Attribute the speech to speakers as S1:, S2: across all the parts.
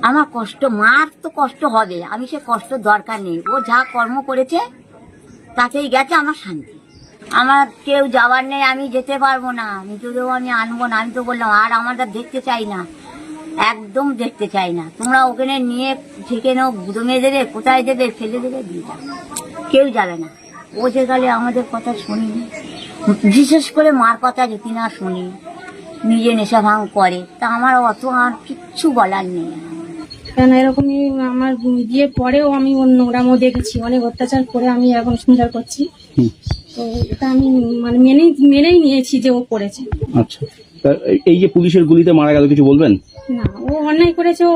S1: আমার কষ্ট, মার তো কষ্ট হবে, আমি সে কষ্ট দরকার নেই। ও যা কর্ম করেছে তাতেই গেছে আমার শান্তি। আমার কেউ যাওয়ার নেই, আমি যেতে পারবো না, মৃতদেহ আমি আনবো না। আমি তো বললাম আর আমরা দেখতে চাই না, একদম দেখতে চাই না। তোমরা ওখানে নিয়ে সেখানে দমে দেবে, কোথায় দেবে, ফেলে দেবে, দিয়ে যাবে, কেউ যাবে না। ও যে গেলে আমাদের কথা শুনিনি, বিশেষ করে মার কথা যদি না শুনি, নিজে নেশা ভাঙ করে, তা আমার অত আর কিচ্ছু বলার নেই।
S2: কেন এরকমই আমার বিয়ে পরেও আমি ওর নোংরামও দেখেছি, অনেক অত্যাচার করে আমি এখন সংসার করছি। তো এটা আমি মানে মেনেই নিয়েছি যে ও করেছে।
S3: আচ্ছা, তা এই যে পুলিশের গুলিতে মারা গেল, কিছু বলবেন?
S2: না, ও অন্যায় করেছে, ও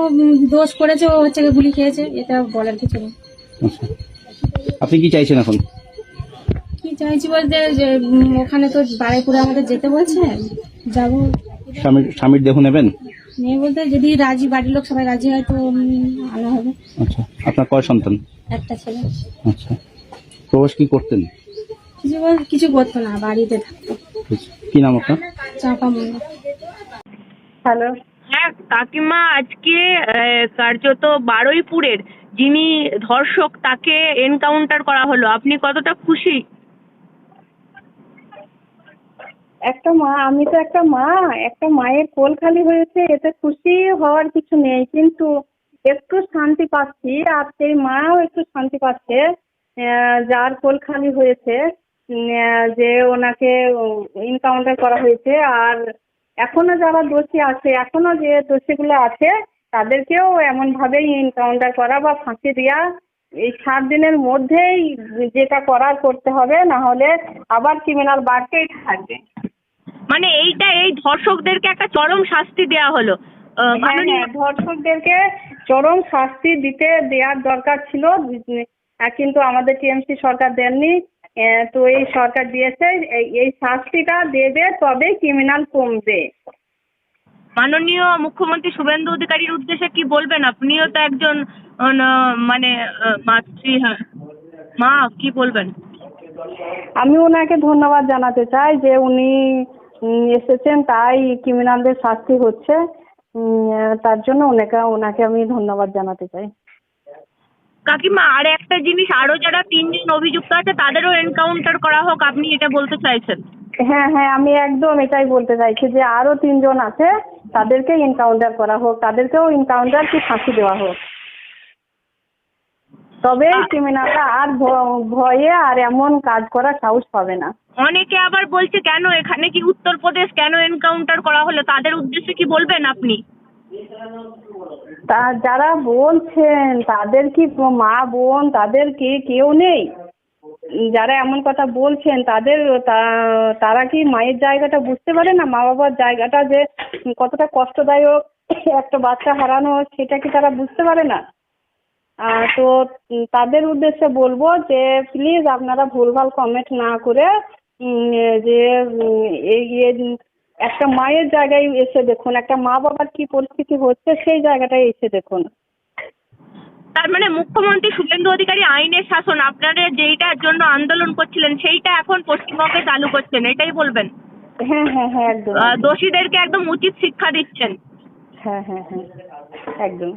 S2: দোষ করেছে, ও হচ্ছে গিয়ে গুলি খেয়েছে, এটা বলার কিছু নেই।
S3: আচ্ছা, আপনি কি চাইছেন এখন?
S2: কি চাইছি বলতে যে ওখানে তো বাড়িপুরে আমাদের যেতে বলছে, যাবো।
S3: স্বামীর দেহ নেবেন?
S2: মেয়ে বলতে যদি রাজি, বাড়ির লোক সবাই রাজি হয় তো আনা হবে।
S3: আচ্ছা, আপনার কয় সন্তান?
S2: একটা ছেলে।
S3: আচ্ছা, প্রবাস কি করতেন?
S2: কিছু করতো না, বাড়িতে থাকতো।
S3: কি নাম আপনার?
S2: চাপা মনে।
S4: হ্যালো,
S5: হ্যাঁ কাকিমা, আজকে কার্যত বারুইপুরের যিনি ধর্ষক তাকে এনকাউন্টার করা হলো, আপনি কতটা খুশি?
S4: আমি তো একটা মায়ের কোল খালি হয়েছে, এতে খুশি হওয়ার কিছু নেই, কিন্তু একটু শান্তি পাচ্ছি। আর সেই মাও একটু শান্তি পাচ্ছে, যার কোল খালি হয়েছে, যে ওনাকে এনকাউন্টার করা হয়েছে। আর এখনো যারা দোষী আছে, এখনো যে দোষীগুলো আছে, তাদেরকেও এমন ভাবেই এনকাউন্টার করা বা ফাঁসি দেওয়া, এই 7 দিনের মধ্যেই যেটা করার করতে হবে, না হলে আবার ক্রিমিনাল বাড়তেই থাকবে।
S5: মানে এই ধর্ষকদেরকে একটা চরম শাস্তি দেয়া হলো।
S4: হ্যাঁ, ধর্ষকদেরকে চরম শাস্তি দেওয়ার দরকার ছিল, কিন্তু আমাদের টিএমসি সরকার দেননি। তো এই সরকার দিয়েছে, এই শাস্তিটা দেবে, তবে ক্রিমিনাল কমবে।
S5: মাননীয় মুখ্যমন্ত্রী শুভেন্দু অধিকারীর উদ্দেশ্যে কি বলবেন? আপনিও তো একজন মানে মাতৃ, হ্যাঁ মা, কি বলবেন?
S4: আমি ওনাকে ধন্যবাদ জানাতে চাই যে উনি এসেছেন, তাই ক্রিমিনালদের শাস্তি হচ্ছে। তার জন্য ওনাকে আমি ধন্যবাদ জানাতে চাই।
S5: কাকিমা, আর একটা জিনিস, আরো যারা 3 জন অভিযুক্ত আছে তাদেরও এনকাউন্টার করা হোক, আপনি এটা বলতে চাইছেন?
S4: হ্যাঁ, আমি একদম এটাই বলতে চাইছি যে আরো 3 জন আছে, তাদেরকে এনকাউন্টার করা হোক, তাদেরকেও এনকাউন্টার কি ফাঁসি দেওয়া হোক, তবে ক্রিমিনালরা আর ভয়ে আর এমন কাজ করার সাহস পাবে না।
S5: অনেকে আবার বলছে কেন এখানে কি উত্তরপ্রদেশ, কেন এনকাউন্টার করা হলো, তাদের উদ্দেশ্যে কি বলবেন আপনি?
S4: যারা বলছেন তাদের কি মা বোন, তাদের কি কেউ নেই? যারা এমন কথা বলছেন তারা কি মায়ের জায়গাটা বুঝতে পারে না? মা বাবার জায়গাটা যে কতটা কষ্টদায়ক, একটা বাচ্চা হারানো, সেটা কি তারা বুঝতে পারে না? তো তাদের উদ্দেশ্যে বলবো যে প্লিজ আপনারা ভুলভাল কমেন্ট না করে যে একটা মায়ের জায়গায় এসে দেখুন, একটা মা বাবার কি পরিস্থিতি হচ্ছে সেই জায়গাটায় এসে দেখুন।
S5: তার মানে মুখ্যমন্ত্রী শুভেন্দু অধিকারী আইনের শাসন, আপনারা যেইটার জন্য আন্দোলন করছিলেন সেইটা এখন পশ্চিমবঙ্গে চালু করছেন, এটাই বলবেন?
S4: হ্যাঁ, একদম।
S5: দোষীদেরকে একদম উচিত শিক্ষা দিচ্ছেন।
S4: হ্যাঁ, একদম।